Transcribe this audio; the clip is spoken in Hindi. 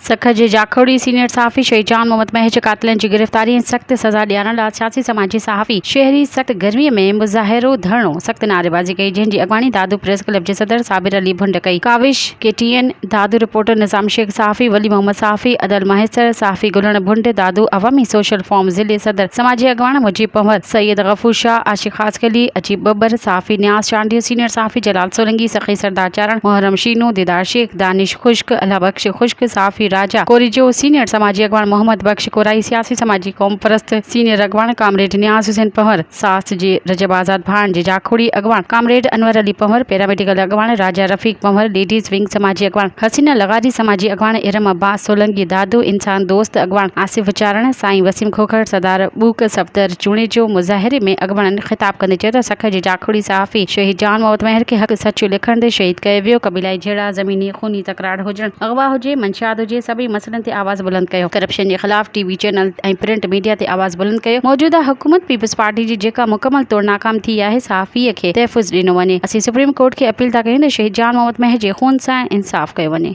सख जे जाखोड़ी सीनियर सहाफ़ी शहीद जान मोहम्मद महर जे कातिलनि जी गिरफ़्तारी ऐं सख़्त सज़ा ॾियारण लाइ सियासी समाजी सहाफ़ी शहरी सख़्त गर्मीअ में मुज़ाहिरो धरणो सख़्त नारेबाज़ी कई, जंहिंजी अॻवानी दादू प्रेस क्लब जे सदर साबिर अली भुंड कई। काविश KTN दादू रिपोर्टर निज़ाम शेख सहाफ़ी वली मोहम्मद सहाफ़ी अदल माहिसर सहाफ़ी गुलण भुंड दादू अवामी सोशल फॉर्म ज़िले सदर समाजी अॻवान मुजीब पंवर सैयद गफूर शाह आशिक़ ख़ास अली अजीब बब्बर सहाफ़ी न्यास चांडियो सीनियर सहाफ़ी जलाल सोलंकी सखी सरदार चारण मोहर्रम शीनू दीदार शेख दानिश खुश्क अल्लाह बख्श खुश्क सहाफ़ी राजा कोरिजो सीनियर समाजी अॻवान मोहम्मद बख्श कोराई सियासी समाजी कौम परस्त सीनियर अॻवान कामरेड न्यास हुसैन पंवर सास जे रजब आज़ाद भाण जे जाखोड़ी अॻवान कामरेड अनवर अली पंवर पैरामेडिकल अॻवान राजा रफ़ीक पंवर लेडीज़ विंग समाजी अॻवान हसीना लगारी समाजी अॻवान इरम अब्बास सोलंकी दादू इंसान दोस्त अॻवान आसिफ चारण साईं वसीम खोखर सरदार बूक सफ़दर चूणेजो मुज़ाहिरे में अॻवाननि ख़िताब कंदे चयो त सख जे जाखोड़ी सहाफ़ी शहीद जान मोहम्मद महर खे हक़ सचो लिखण ते शहीद कयो वियो। क़बीलाई झेड़ा ज़मीनी खूनी तकरार हुजण अगवा हुजे मंशियात हुजे सभी मसइलनि ते आवाज़ बुलंद कयो। करप्शन जे ख़िलाफ़ TV चैनल ऐं प्रिंट मीडिया ते आवाज़ बुलंद कयो। मौजूदा हुकूमत पीपल्स पार्टी जी जेका मुकमल तौर नाकाम थी आहे सहाफ़ीअ खे तहफ़ुज़ ॾिनो वञे। असीं सुप्रीम कोर्ट खे अपील था कयूं त शहीद जान मोहम्मद महर जे खून सां इंसाफ़ कयो वञे।